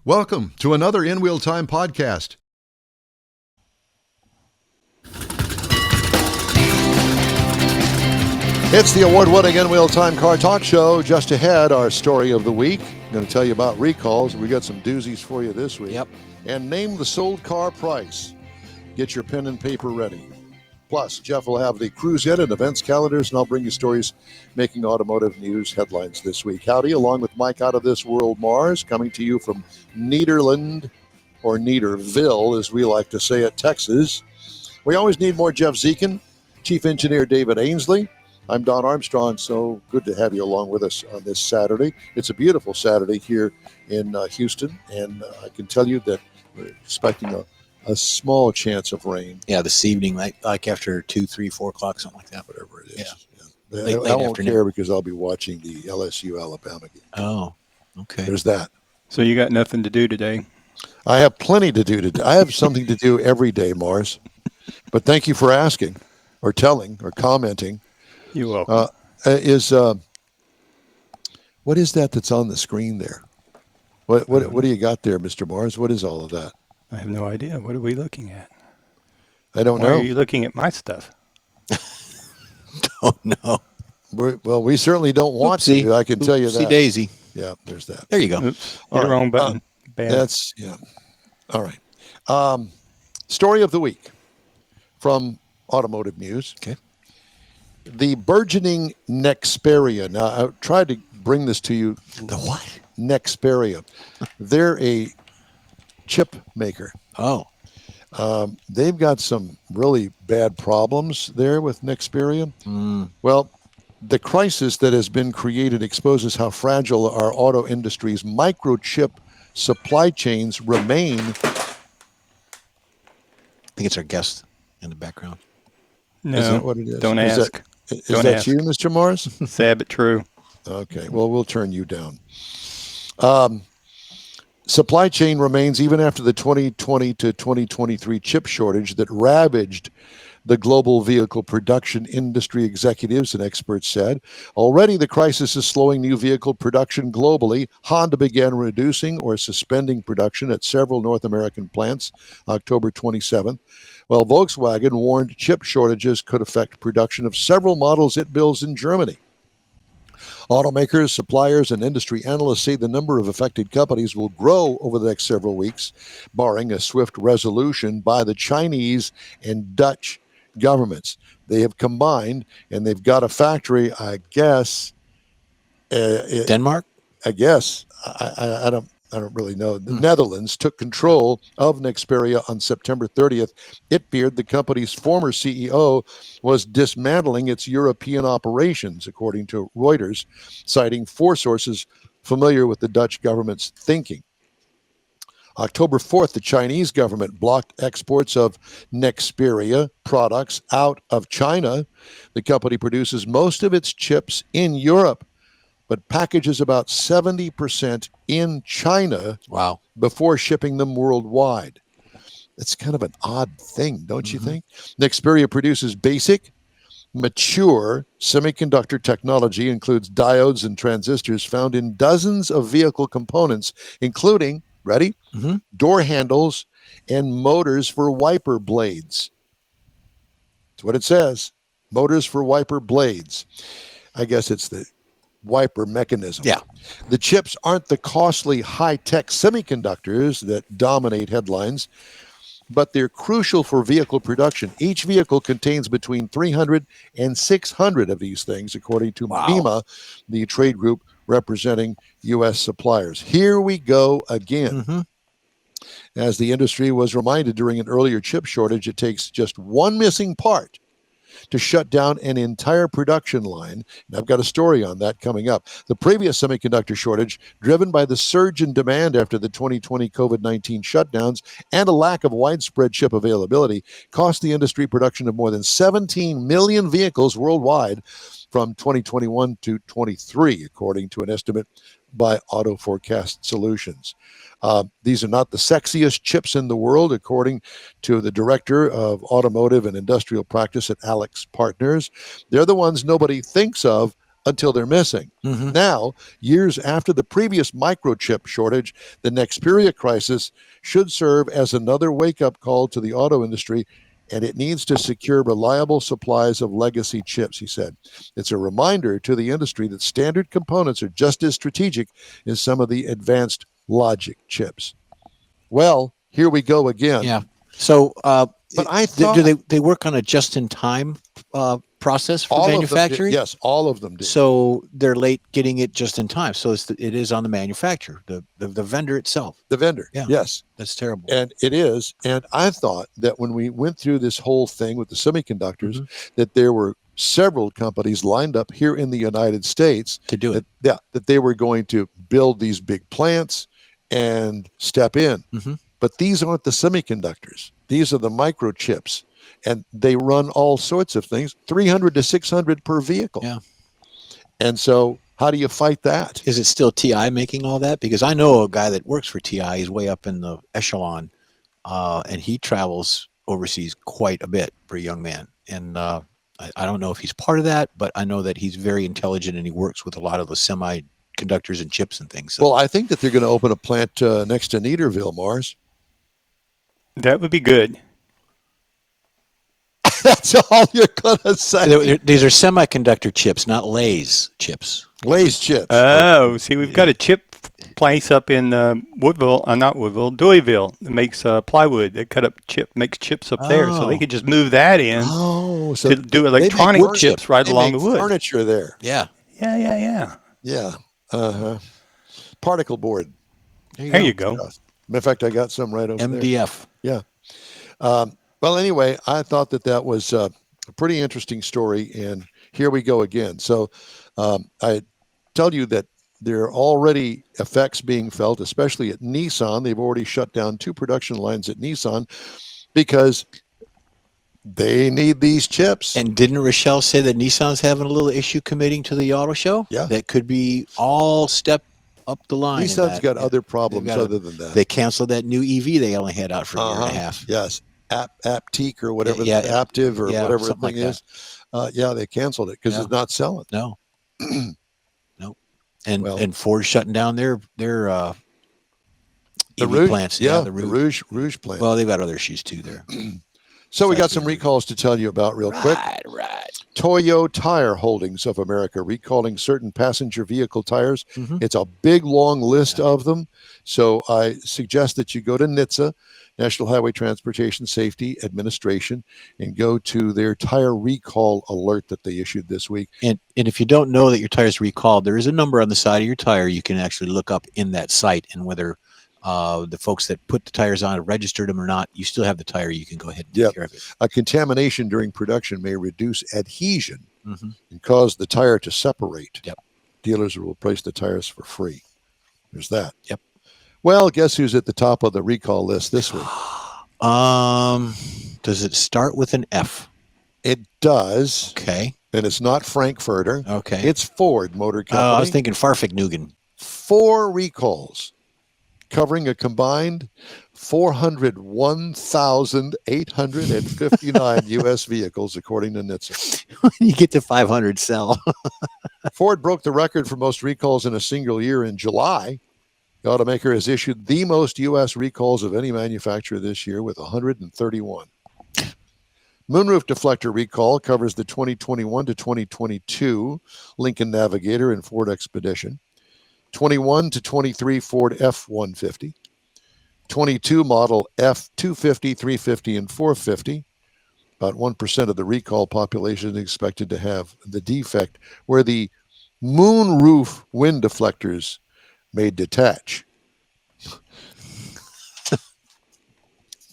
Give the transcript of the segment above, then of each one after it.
Welcome to another InWheelTime podcast. It's the award-winning InWheelTime Car Talk Show. Just ahead, our story of the week. I'm going to tell you about recalls. We got some doozies for you this week. Yep. And name the sold car price. Get your pen and paper ready. Plus, Jeff will have the cruise in and events calendars, and I'll bring you stories making automotive news headlines this week. Howdy, along with Mike Out of This World Mars, coming to you from Nederland, or Nederville, as we like to say it, Texas. We always need more Jeff Zekin, Chief Engineer David Ainsley. I'm Don Armstrong, so good to have you along with us on this Saturday. It's a beautiful Saturday here in Houston, and I can tell you that we're expecting a small chance of rain. Yeah, this evening, like after 2, 3, 4 o'clock, something like that. Whatever it is. Yeah. I Late won't afternoon. care because I'll be watching the LSU Alabama game. Oh, okay. There's that. So you got nothing to do today? I have plenty to do today. I have something to do every day, Mars. But thank you for asking or telling or commenting. You're welcome. What is that that's on the screen there? What do you got there, Mr. Mars? What is all of that? I have no idea. What are we looking at? I don't Why know. are you looking at my stuff? Oh, no. Well, we certainly don't want Oopsie. to. I can tell you Oopsie that. daisy. Yeah, there's that. There you go. Oops. All Hit the right. wrong button. Bad. That's, yeah. All right. Story of the week from Automotive News. Okay. The burgeoning Nexperia. Now, I tried to bring this to you. The what? Nexperia. They're a chip maker. Oh. They've got some really bad problems there with Nexperia. Well, the crisis that has been created exposes how fragile our auto industry's microchip supply chains remain. I think it's our guest in the background. No, Is that what it is? don't Is ask. Is Don't that ask. you, Mr. Morris? Sad but true. Okay, well, we'll turn you down. Supply chain remains even after the 2020 to 2023 chip shortage that ravaged the global vehicle production industry, executives and experts said. Already the crisis is slowing new vehicle production globally. Honda began reducing or suspending production at several North American plants October 27th, while Volkswagen warned chip shortages could affect production of several models it builds in Germany. Automakers, suppliers, and industry analysts say the number of affected companies will grow over the next several weeks, barring a swift resolution by the Chinese and Dutch governments. They have combined, and they've got a factory, I guess. Denmark? I guess. I don't really know. The Netherlands took control of Nexperia on September 30th. It appeared the company's former CEO was dismantling its European operations, according to Reuters, citing 4 sources familiar with the Dutch government's thinking. October 4th, the Chinese government blocked exports of Nexperia products out of China. The company produces most of its chips in Europe, but packages about 70% in China. Wow. Before shipping them worldwide. It's kind of an odd thing, don't you think? Nexperia produces basic, mature semiconductor technology, includes diodes and transistors found in dozens of vehicle components, including, ready? Door handles and motors for wiper blades. That's what it says. Motors for wiper blades. I guess it's the wiper mechanism. Yeah. The chips aren't the costly high-tech semiconductors that dominate headlines, but they're crucial for vehicle production. Each vehicle contains between 300 and 600 of these things, according to MEMA, the trade group representing U.S. suppliers. Here we go again. As the industry was reminded during an earlier chip shortage, it takes just one missing part to shut down an entire production line. And I've got a story on that coming up. The previous semiconductor shortage, driven by the surge in demand after the 2020 COVID-19 shutdowns and a lack of widespread chip availability, cost the industry production of more than 17 million vehicles worldwide from 2021 to 23, according to an estimate by Auto Forecast Solutions. These are not the sexiest chips in the world, according to the director of automotive and industrial practice at Alex Partners. They're the ones nobody thinks of until they're missing. Mhm. Now, years after the previous microchip shortage, the Nexperia crisis should serve as another wake-up call to the auto industry, and it needs to secure reliable supplies of legacy chips, he said. It's a reminder to the industry that standard components are just as strategic as some of the advanced logic chips. Well, here we go again. Yeah. So, But I do thought they work on a just-in-time process for all manufacturing? of them did. Yes, all of them did. So they're late getting it just in time. So it is on the manufacturer, the vendor itself. The vendor. Yeah. Yes. That's terrible. And it is. And I thought that when we went through this whole thing with the semiconductors, that there were several companies lined up here in the United States To do it. that they were going to build these big plants and step in. Mhm. But these aren't the semiconductors. These are the microchips. And they run all sorts of things, 300 to 600 per vehicle. Yeah. And so how do you fight that? Is it still TI making all that? Because I know a guy that works for TI. He's way up in the echelon, and he travels overseas quite a bit for a young man. And I don't know if he's part of that, but I know that he's very intelligent and he works with a lot of the semiconductors and chips and things. So, Well, I think that they're going to open a plant next to Neaterville, Mars. That would be good. That's all you're going to say. these are semiconductor chips, not Lay's chips. Lay's chips. Oh, see, we've got a chip place up in Woodville, not Woodville, Deweyville that makes plywood. They cut up makes chips up there, so they Oh. could just move that in Oh, so to do they make electronic furniture- chips right they along make the wood. furniture there. Yeah. Yeah. Yeah. Uh-huh. Particle board. There you go. Matter of fact, I got some right over there. MDF. Yeah. Well, anyway, I thought that was a pretty interesting story, and here we go again. So I tell you that there are already effects being felt, especially at Nissan. They've already shut down 2 production lines at Nissan because they need these chips. And didn't Rochelle say that Nissan's having a little issue committing to the auto show? Yeah. That could be all step up the line. in Nissan's that. got Yeah. other problems They've got other than that. They canceled that new EV they only had out for a year and a half. Yes. Aptique or whatever, Yeah, Aptive or yeah, whatever the something thing like is. Yeah, they canceled it because Yeah. it's not selling. No. Nope. And Well- and Ford's shutting down their The EV Rouge plants. Yeah, the the Rouge. Rouge plant. Well, they've got other issues too there. So we got Factory some Rouge. recalls to tell you about real quick. Right. Toyo Tire Holdings of America recalling certain passenger vehicle tires. Mhm. It's a big, long list of them. So I suggest that you go to NHTSA, National Highway Transportation Safety Administration, and go to their tire recall alert that they issued this week. And if you don't know that your tire's recalled, there is a number on the side of your tire you can actually look up in that site, and whether the folks that put the tires on have registered them or not, you still have the tire. You can go ahead and take Yep. care of it. A contamination during production may reduce adhesion Mhm. and cause the tire to separate. Yep. Dealers will replace the tires for free. There's that. Yep. Well, guess who's at the top of the recall list this week? Does it start with an F? It does, Okay. and it's not Frankfurter. Okay. It's Ford Motor Company. I was thinking Farfignugan. 4 recalls covering a combined 401,859 U.S. vehicles, according to NHTSA. You get to 500, sell. Ford broke the record for most recalls in a single year in July. The automaker has issued the most U.S. recalls of any manufacturer this year with 131. Moonroof deflector recall covers the 2021 to 2022 Lincoln Navigator and Ford Expedition, 21 to 23 Ford F-150, 22 model F-250, 350, and 450. About 1% of the recall population is expected to have the defect where the moonroof wind deflectors may detach.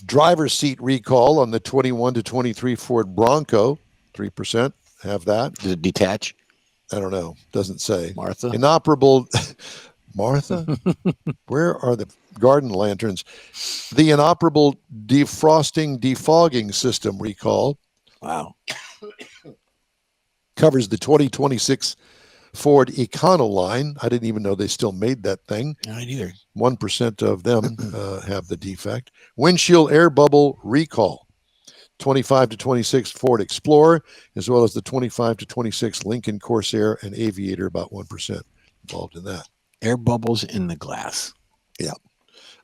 Driver's seat recall on the 21 to 23 Ford Bronco, 3% have that. Does it detach? I don't know. Doesn't say. Martha? Inoperable. Martha? Where are the garden lanterns? The inoperable defrosting defogging system recall Wow. covers the 2026 Ford Econoline. I didn't even know they still made that thing. Not either. 1% of them have the defect. Windshield air bubble recall. 25 to 26 Ford Explorer, as well as the 25 to 26 Lincoln Corsair and Aviator, about 1% involved in that. Air bubbles in the glass.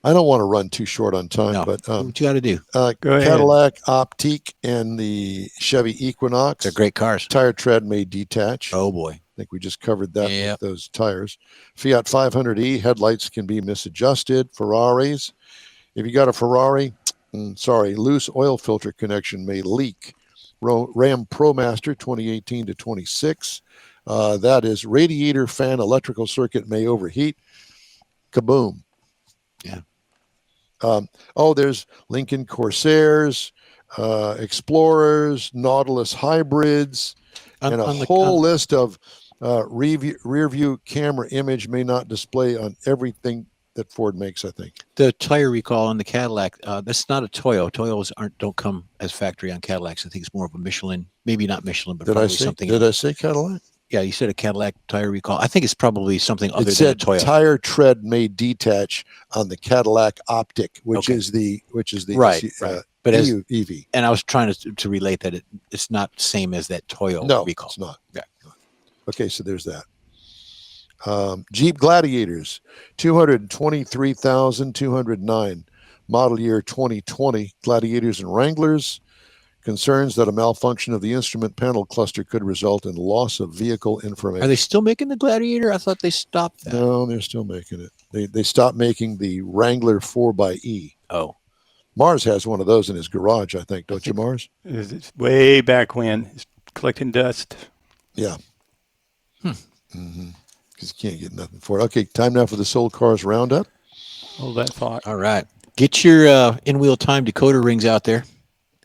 I don't want to run too short on time, No. but What you got to do? Go ahead. Cadillac Optique and the Chevy Equinox. They're great cars. Tire tread may detach. Oh boy. I think we just covered that Yep. with those tires. Fiat 500e, headlights can be misadjusted. Ferraris. If you got a Ferrari, loose oil filter connection may leak. Ram ProMaster 2018 to 26. That is radiator fan electrical circuit may overheat. Kaboom. Yeah. There's Lincoln Corsairs, Explorers, Nautilus hybrids, and a whole list of rear view camera image may not display on everything that Ford makes, I think. The tire recall on the Cadillac, that's not a Toyo. Toyos don't come as factory on Cadillacs. I think it's more of a Michelin, maybe not Michelin, but probably something else. Did I say Cadillac? Yeah, you said a Cadillac tire recall. I think it's probably something other It than a said Toyo. tire tread may detach on the Cadillac Optic, which is the right. But as EV. And I was trying to relate that it's not the same as that Toyo recall. It's not. Yeah. Okay, so there's that. Jeep Gladiators, 223,209. Model year 2020. Gladiators and Wranglers. Concerns that a malfunction of the instrument panel cluster could result in loss of vehicle information. Are they still making the Gladiator? I thought they stopped that. No, they're still making it. They stopped making the Wrangler 4xE. Oh. Mars has one of those in his garage, I think. Don't you, Mars? It's way back when. It's collecting dust. Yeah. Because you can't get nothing for it. Okay, time now for the Sold Cars Roundup. Hold that thought. All right. Get your InWheelTime decoder rings out there.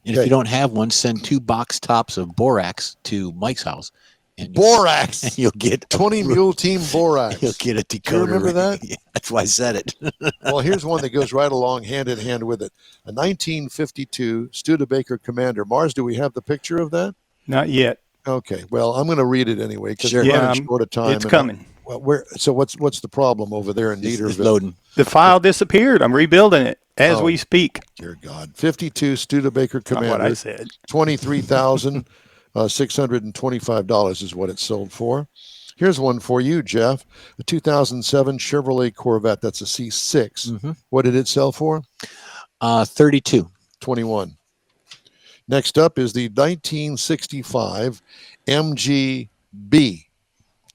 And if you don't have one, send 2 box tops of borax to Mike's house. And borax! And you'll get 20 Mule Team borax. You'll get a decoder. Do you remember that? Yeah, that's why I said it. Well, here's one that goes right along hand in hand with it. A 1952 Studebaker Commander. Mars, do we have the picture of that? Not yet. Okay. Well, I'm going to read it anyway because Sure. we're running short of time. It's coming. So what's the problem over there in Niederville? It's loading. The file disappeared. I'm rebuilding it as we speak. Dear God. 52 Studebaker Commander. Not what I said. $23,625 is what it sold for. Here's one for you, Jeff. A 2007 Chevrolet Corvette. That's a C6. What did it sell for? 32. 21. Next up is the 1965 MGB.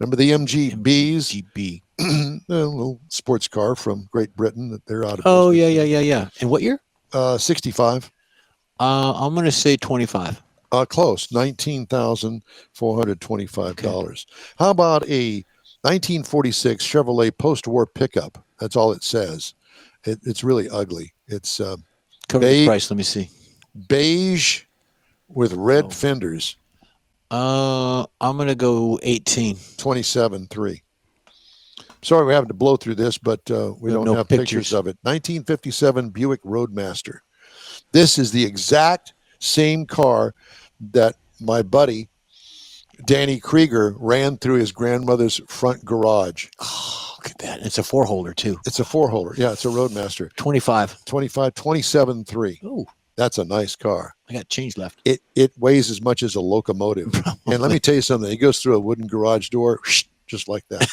Remember the MGBs? MGB. A little sports car from Great Britain that they're out of. Oh, yeah. And what year? 65. I'm going to say 25. Close. $19,425. Okay. How about a 1946 Chevrolet post-war pickup? That's all it says. It's really ugly. It's cover the price. Let me see. Beige with red fenders. I'm going to go 18. 27.3. Sorry, we're having to blow through this, but we don't have pictures of it. 1957 Buick Roadmaster. This is the exact same car that my buddy Danny Krieger ran through his grandmother's front garage. Oh, look at that. It's a 4-holder, too. It's a 4-holder. Yeah, it's a Roadmaster. 27.3. Oh. That's a nice car. I got change left. It weighs as much as a locomotive. And let me tell you something. It goes through a wooden garage door just like that.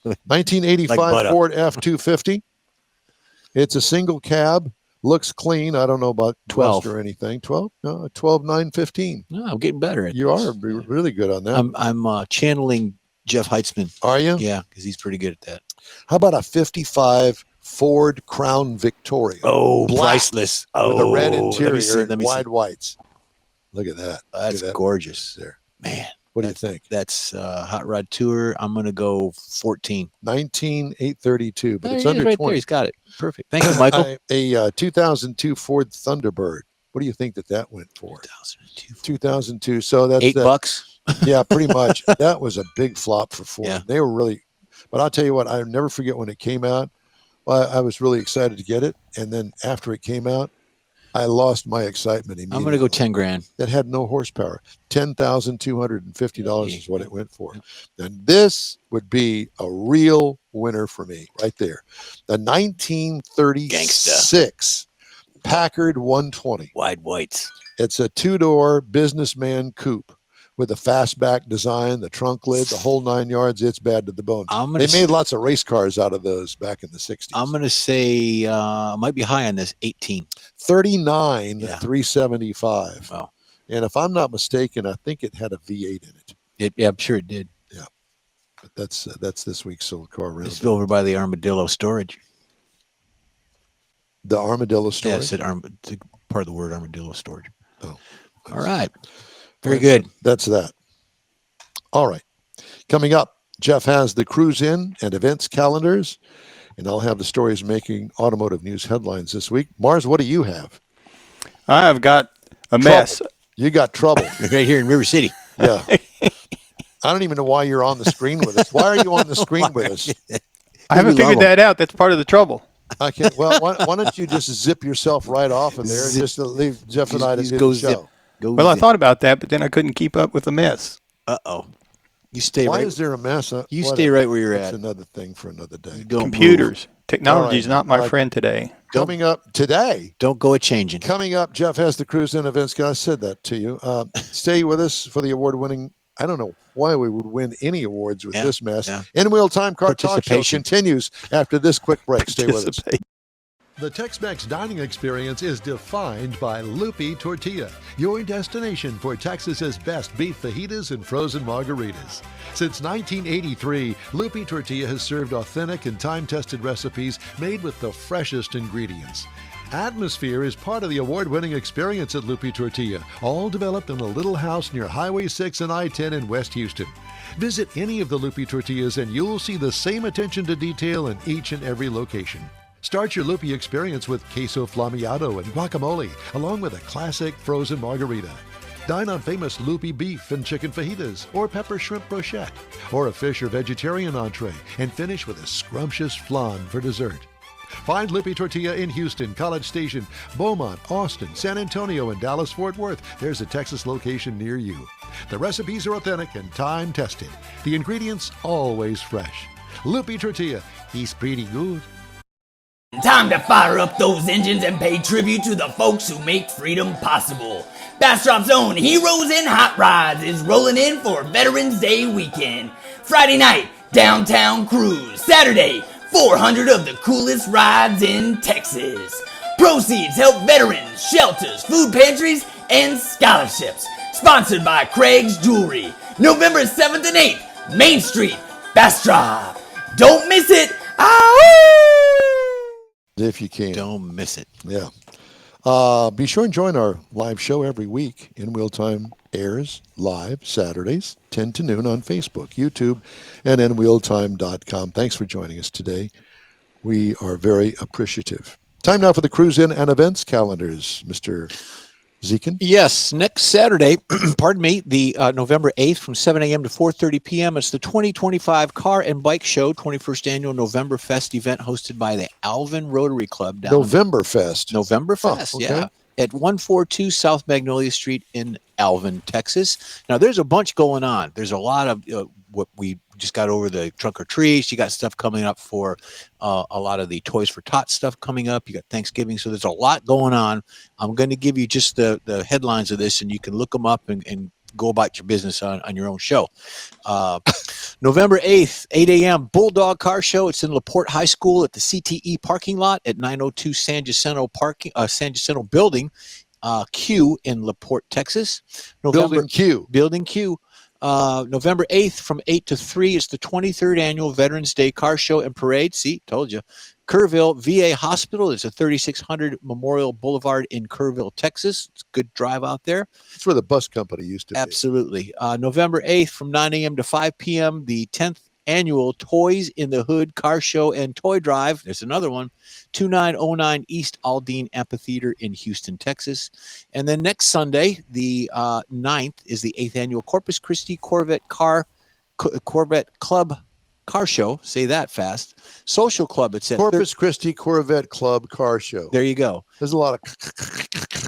1985 like Ford F-250. It's a single cab. Looks clean. I don't know about 12 or anything. 12? No, 12,915. No, I'm getting better at You this. are really good on that. I'm channeling Jeff Heitzman. Are you? Yeah, because he's pretty good at that. How about a 55 Ford Crown Victoria? Oh, black, priceless. With a red interior and wide whites. Look at that. That's gorgeous. There. Man. What do you think? That's Hot Rod Tour. I'm going to go 14. 19,832, but it's under right 20. There. He's got it. Perfect. Thank you, Michael. A 2002 Ford Thunderbird. What do you think that went for? 2002. So that's $8. Yeah, pretty much. That was a big flop for Ford. Yeah. They were really, but I'll tell you what, I'll never forget when it came out. I was really excited to get it. And then after it came out, I lost my excitement immediately. I'm going to go 10 grand. That had no horsepower. $10,250 is what it went for. And this would be a real winner for me right there. The 1936 Packard 120. Wide whites. It's a two-door businessman coupe with a fastback design, the trunk lid, the whole 9 yards. It's bad to the bone. They made lots of race cars out of those back in the 60s. I'm going to say might be high on this, 18. 39, Yeah. 375. Wow. And if I'm not mistaken, I think it had a V8 in it. Yeah, I'm sure it did. Yeah. But that's this week's Sold Car Roundup. It's over by the Armadillo storage. The Armadillo storage? Yeah, it said part of the word Armadillo storage. Oh. All right. Very good. That's that. All right. Coming up, Jeff has the cruise in and events calendars, and I'll have the stories making automotive news headlines this week. Mars, what do you have? I have got a mess. You got trouble. Right here in River City. Yeah. I don't even know why you're on the screen with us. Why are you on the screen with us? I haven't figured that out. That's part of the trouble. I can't. Well, why don't you just zip yourself right off of there and just leave Jeff and I to do the show? Well, I thought about that, but then I couldn't keep up with the mess. Uh-oh. You stay Why right. is there a mess? You stay right where you're That's at. another thing for another day. Computers. Technology is All right. not my friend today. Coming up today. Don't go a-changing. Coming up, Jeff has the cruise in events. I said that to you. Stay with us for the award-winning. I don't know why we would win any awards with this mess. Yeah. InWheelTime Car Talk Show continues after this quick break. Stay with us. The Tex-Mex dining experience is defined by Lupi Tortilla, your destination for Texas's best beef fajitas and frozen margaritas. Since 1983, Lupi Tortilla has served authentic and time-tested recipes made with the freshest ingredients. Atmosphere is part of the award-winning experience at Lupi Tortilla, all developed in a little house near Highway 6 and I-10 in West Houston. Visit any of the Lupi Tortillas and you'll see the same attention to detail in each and every location. Start your Lupi experience with queso flammeado and guacamole, along with a classic frozen margarita. Dine on famous Lupi beef and chicken fajitas, or pepper shrimp brochette, or a fish or vegetarian entree, and finish with a scrumptious flan for dessert. Find Lupi Tortilla in Houston, College Station, Beaumont, Austin, San Antonio, and Dallas-Fort Worth. There's a Texas location near you. The recipes are authentic and time-tested. The ingredients always fresh. Lupi Tortilla, he's pretty good. Time to fire up those engines and pay tribute to the folks who make freedom possible. Bastrop's own Heroes in Hot Rods is rolling in for Veterans Day weekend. Friday night, downtown cruise. Saturday, 400 of the coolest rides in Texas. Proceeds help veterans, shelters, food pantries, and scholarships. Sponsored by Craig's Jewelry. November 7th and 8th, Main Street, Bastrop. Don't miss it. If you can. Don't miss it. Yeah. Be sure and join our live show every week. InWheelTime airs live Saturdays, 10 to noon on Facebook, YouTube, and InWheelTime.com. Thanks for joining us today. We are very appreciative. Time now for the cruise in and events calendars, Mr. Zekin. Yes, next Saturday, pardon me, the November 8th from 7 a.m. to 4:30 p.m. It's the 2025 Car and Bike Show, 21st Annual November Fest event hosted by the Alvin Rotary Club. November Fest, okay. Yeah, at 142 South Magnolia Street in Alvin, Texas. Now, there's a bunch going on. There's a lot of what we just got over the trunk or treats. You got stuff coming up for a lot of the Toys for Tots stuff coming up. You got Thanksgiving. So there's a lot going on. I'm going to give you just the headlines of this, and you can look them up and go about your business on your own show. November 8th, 8 a.m., Bulldog Car Show. It's in LaPorte High School at the CTE parking lot at 902 San Jacinto Building Q in LaPorte, Texas. Building Q. November 8th from 8 to 3 is the 23rd Annual Veterans Day Car Show and Parade. See, told you. Kerrville VA Hospital is a 3600 Memorial Boulevard in Kerrville, Texas. It's a good drive out there. That's where the bus company used to be. Absolutely. November 8th from 9 a.m. to 5 p.m., the 10th Annual Toys in the Hood Car Show and Toy Drive. There's another one. 2909 East Aldine Amphitheater in Houston, Texas. And then next Sunday, the 9th, is the 8th Annual Corpus Christi Corvette Club Car Show. Say that fast. Social Club. It's at Corpus Christi Corvette Club Car Show. There you go. There's a lot of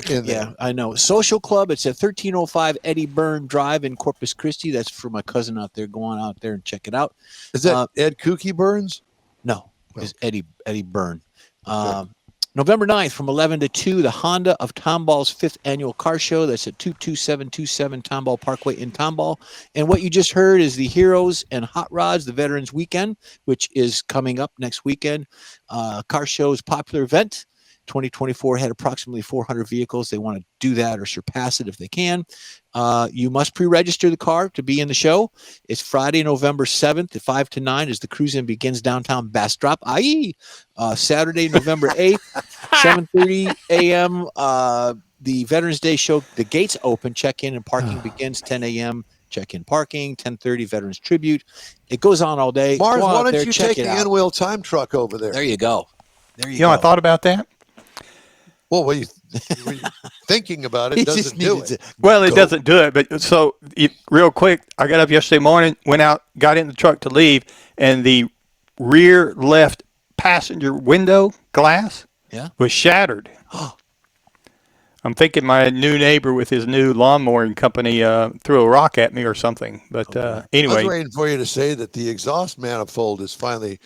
in there. Yeah, I know. Social Club. It's at 1305 Eddie Byrne Drive in Corpus Christi. That's for my cousin out there. Go on out there and check it out. Is that Ed Kooky Burns? No, it's Eddie Byrne. Okay. November 9th from 11 to 2, the Honda of Tomball's 5th annual car show. That's at 22727 Tomball Parkway in Tomball. And what you just heard is the Heroes and Hot Rods, the Veterans Weekend, which is coming up next weekend. Car show's popular event. 2024 had approximately 400 vehicles. They want to do that or surpass it if they can. You must pre-register the car to be in the show. It's Friday, November 7th at 5 to 9 as the cruise-in begins downtown Bastrop, i.e. Saturday, November 8th, 7:30 a.m. The Veterans Day show, the gates open, check-in and parking begins 10 a.m. Check-in parking, 10:30 Veterans Tribute. It goes on all day. Mars, Go why out don't there, you check take it the out. InWheelTime truck over there? There you go. There you You know, go. I thought about that. Well, were you thinking about it? He Doesn't just do needed it. to Well, it go. doesn't do it, but so real quick, I got up yesterday morning, went out, got in the truck to leave, and the rear left passenger window glass Yeah. was shattered. I'm thinking my new neighbor with his new lawnmowing company threw a rock at me or something. But I was anyway, waiting for you to say that the exhaust manifold is finally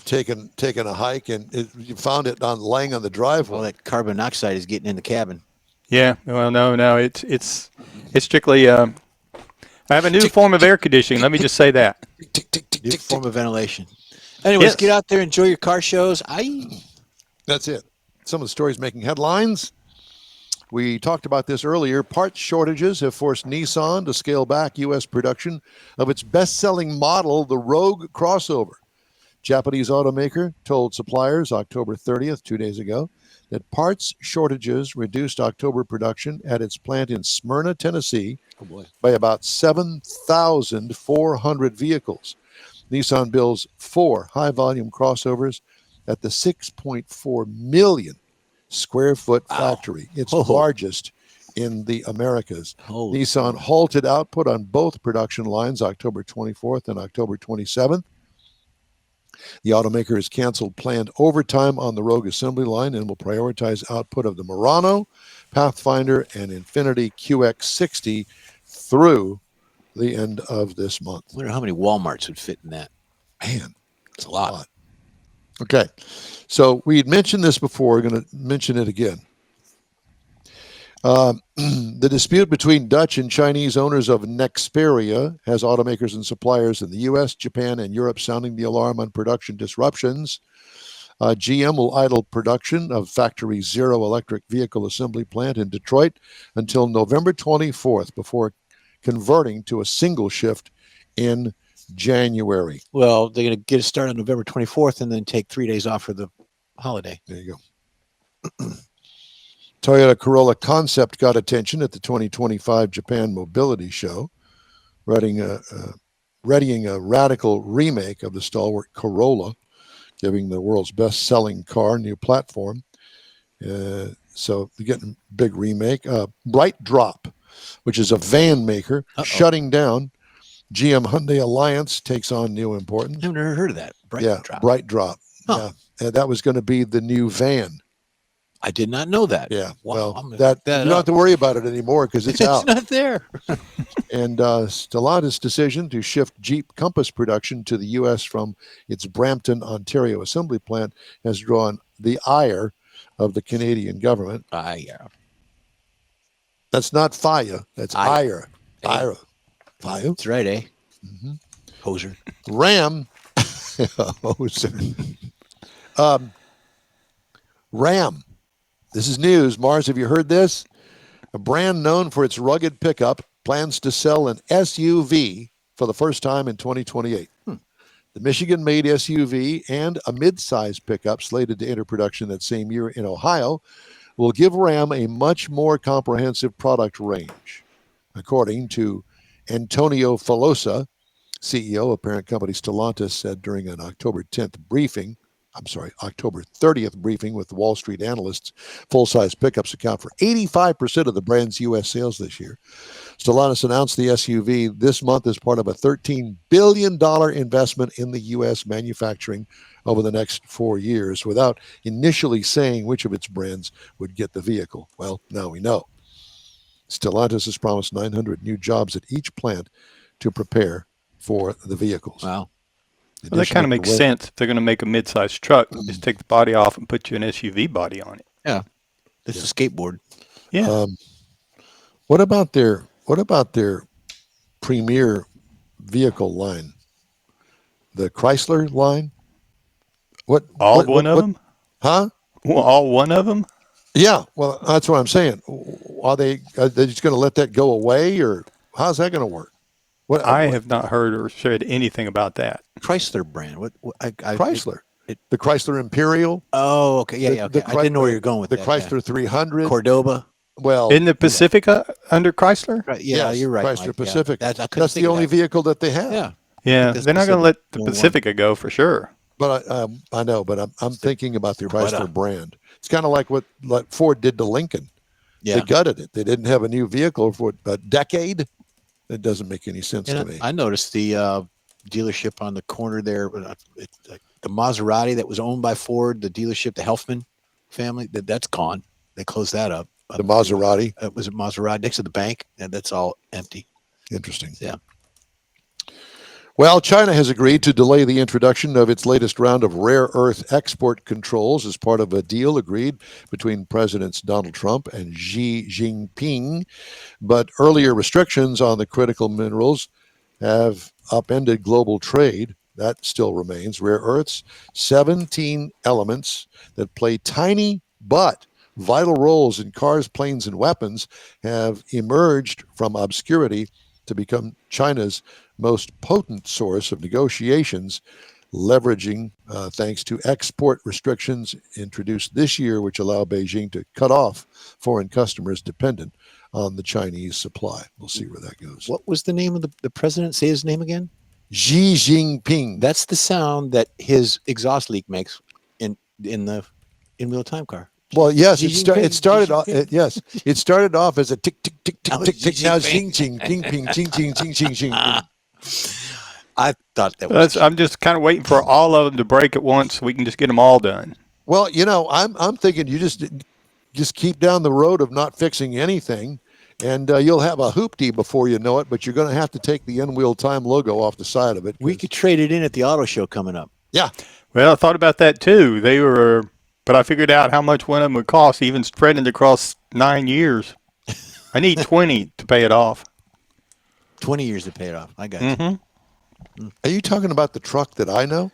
taken a hike, and you found it laying on the driveway. All that carbon monoxide is getting in the cabin. yeah. Well, no, it's strictly. I have a new form of air conditioning. Let me just say that. Tick, tick, tick, New tick, form tick. of ventilation. Anyways, Yes. get out there, enjoy your car shows. That's it. Some of the stories making headlines. We talked about this earlier. Parts shortages have forced Nissan to scale back U.S. production of its best-selling model, the Rogue crossover. Japanese automaker told suppliers October 30th, 2 days ago, that parts shortages reduced October production at its plant in Smyrna, Tennessee, by about 7,400 vehicles. Nissan builds 4 high-volume crossovers at the 6.4 million square foot factory, its largest in the Americas. Nissan halted output on both production lines October 24th and October 27th. The automaker has canceled planned overtime on the Rogue assembly line and will prioritize output of the Murano, Pathfinder, and Infiniti QX60 through the end of this month. I wonder how many Walmarts would fit in that. Man, it's a lot. Okay, so we had mentioned this before. We're going to mention it again. The dispute between Dutch and Chinese owners of Nexperia has automakers and suppliers in the U.S., Japan, and Europe sounding the alarm on production disruptions. GM will idle production of Factory Zero electric vehicle assembly plant in Detroit until November 24th before converting to a single shift in January. Well, they're going to get it started on November 24th and then take 3 days off for the holiday. There you go. Toyota Corolla concept got attention at the 2025 Japan Mobility Show, readying a radical remake of the stalwart Corolla, giving the world's best-selling car new platform. So they're getting a big remake. Bright Drop, which is a van maker, shutting down. GM Hyundai Alliance takes on new importance. I've never heard of that. Bright Drop. Huh. Yeah, and that was going to be the new van. I did not know that. Yeah, wow, well, you don't have to worry about it anymore because it's out. It's not there. And Stellantis' decision to shift Jeep Compass production to the U.S. from its Brampton, Ontario assembly plant has drawn the ire of the Canadian government. Ire. That's not fire. That's ire. Ire. Fire. That's right, eh? Mm-hmm. Hoser. Ram. Hoser. Ram. This is news. Mars, have you heard this? A brand known for its rugged pickup plans to sell an SUV for the first time in 2028. The Michigan-made SUV and a mid-size pickup slated to enter production that same year in Ohio will give Ram a much more comprehensive product range. According to Antonio Filosa, CEO of parent company Stellantis, said during an October 30th briefing with Wall Street analysts, full-size pickups account for 85% of the brand's U.S. sales this year. Stellantis announced the SUV this month as part of a $13 billion investment in the U.S. manufacturing over the next 4 years, without initially saying which of its brands would get the vehicle. Well, now we know. Stellantis has promised 900 new jobs at each plant to prepare for the vehicles. Wow. Well, that kind of makes sense. If they're going to make a mid-sized truck, just take the body off and put you an SUV body on it. Yeah. It's a skateboard. Yeah. What about their premier vehicle line? The Chrysler line? All one of them? Huh? Well, all one of them? Yeah. Well, that's what I'm saying. Are they just going to let that go away, or how's that going to work? I have not heard or said anything about that. Chrysler brand. Chrysler. The Chrysler Imperial. Oh, okay. Yeah, okay. I didn't know where you're going with the that. Chrysler 300. Cordoba. Well, Isn't the Pacifica under Chrysler? Right. Yeah, yes, you're right. Chrysler Mike. Pacifica. Yeah. That's the only vehicle that they have. Yeah. Yeah, The they're not going to let the Pacifica Pacifica go for sure. But I know, but I'm thinking about the Chrysler brand. It's kind of like what Ford did to Lincoln. Yeah. They gutted it. They didn't have a new vehicle for a decade. It doesn't make any sense to me. I noticed the dealership on the corner there, the Maserati that was owned by Ford, the dealership, the Helfman family, that's gone. They closed that up. The Maserati. It was a Maserati next to the bank, and that's all empty. Interesting. Yeah. Well, China has agreed to delay the introduction of its latest round of rare earth export controls as part of a deal agreed between Presidents Donald Trump and Xi Jinping. But earlier restrictions on the critical minerals have upended global trade. That still remains. Rare earths, 17 elements that play tiny but vital roles in cars, planes, and weapons, have emerged from obscurity to become China's most potent source of negotiations, leveraging thanks to export restrictions introduced this year, which allow Beijing to cut off foreign customers dependent on the Chinese supply. We'll see where that goes. What was the name of the president? Say his name again. Xi Jinping. That's the sound that his exhaust leak makes in the InWheelTime car. Well, yes, Xi it started off. Jinping. It started off as a tick tick tick tick Now tick it's tick. Xi Now it's Jinping. ching ching ching ping ching ching ching ching ching. I thought that was. I'm just kind of waiting for all of them to break at once so we can just get them all done. Well, I'm thinking you just keep down the road of not fixing anything, and you'll have a hoopty before you know it. But you're going to have to take the InWheelTime logo off the side of it. We could trade it in at the auto show coming up. Yeah. Well, I thought about that too. But I figured out how much one of them would cost, even spreading it across 9 years. I need 20 to pay it off. 20 years to pay it off. I got you. Are you talking about the truck that I know?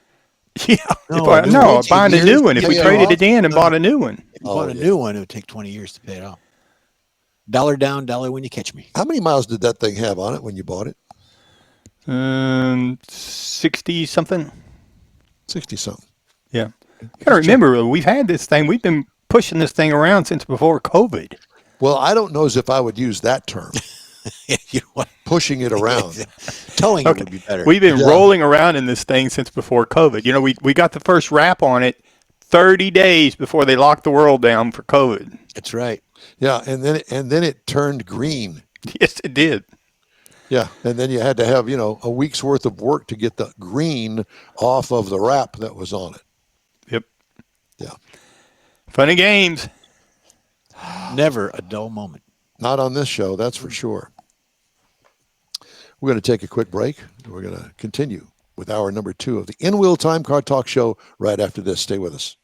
Yeah. No, buying a new one. If we traded it in and bought a new one. If you bought a new one, it would take 20 years to pay it off. $1 down, dollar when you catch me. How many miles did that thing have on it when you bought it? 60 something. 60 something. Yeah. You gotta remember, we've had this thing. We've been pushing this thing around since before COVID. Well, I don't know as if I would use that term. Pushing it around. Towing it would be better. We've been rolling around in this thing since before COVID. We got the first wrap on it 30 days before they locked the world down for COVID. That's right. Yeah, and then it turned green. Yes, it did. Yeah, and then you had to have, a week's worth of work to get the green off of the wrap that was on it. Yep. Yeah. Funny games. Never a dull moment. Not on this show, that's for sure. We're going to take a quick break. We're going to continue with hour number 2 of the InWheelTime Car Talk Show right after this. Stay with us.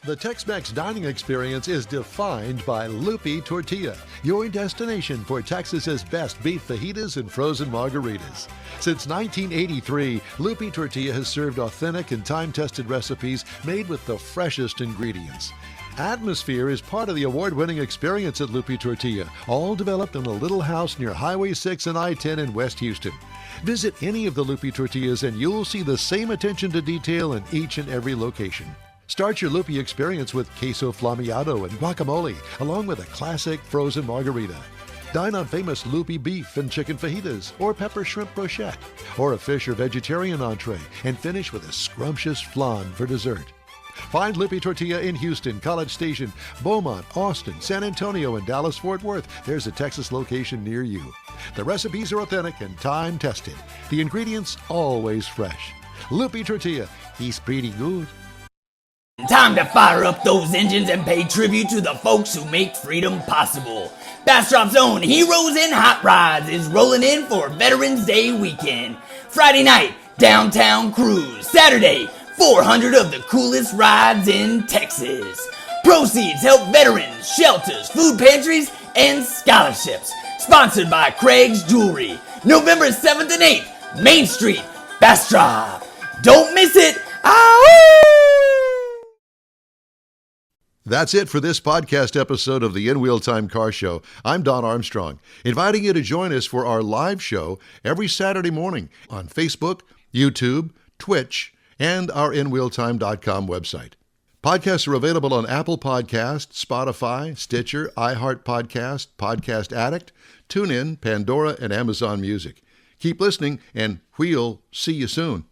The Tex-Mex dining experience is defined by Lupi Tortilla, your destination for Texas's best beef fajitas and frozen margaritas. Since 1983, Lupi Tortilla has served authentic and time-tested recipes made with the freshest ingredients. Atmosphere is part of the award-winning experience at Lupi Tortilla, all developed in a little house near Highway 6 and I-10 in West Houston. Visit any of the Lupi Tortillas and you'll see the same attention to detail in each and every location. Start your Lupi experience with queso flammeado and guacamole, along with a classic frozen margarita. Dine on famous Lupi beef and chicken fajitas, or pepper shrimp brochette, or a fish or vegetarian entree, and finish with a scrumptious flan for dessert. Find Lupi Tortilla in Houston, College Station, Beaumont, Austin, San Antonio, and Dallas-Fort Worth. There's a Texas location near you. The recipes are authentic and time-tested. The ingredients always fresh. Lupi Tortilla, he's pretty good. Time to fire up those engines and pay tribute to the folks who make freedom possible. Bastrop's own Heroes in Hot Rods is rolling in for Veterans Day weekend. Friday night, Downtown Cruise, Saturday, 400 of the coolest rides in Texas. Proceeds help veterans, shelters, food pantries, and scholarships. Sponsored by Craig's Jewelry. November 7th and 8th, Main Street, Bastrop. Don't miss it. That's it for this podcast episode of the InWheelTime Car Show. I'm Don Armstrong, inviting you to join us for our live show every Saturday morning on Facebook, YouTube, Twitch, and our InWheelTime.com website. Podcasts are available on Apple Podcasts, Spotify, Stitcher, iHeart Podcast, Podcast Addict, TuneIn, Pandora, and Amazon Music. Keep listening, and we'll see you soon.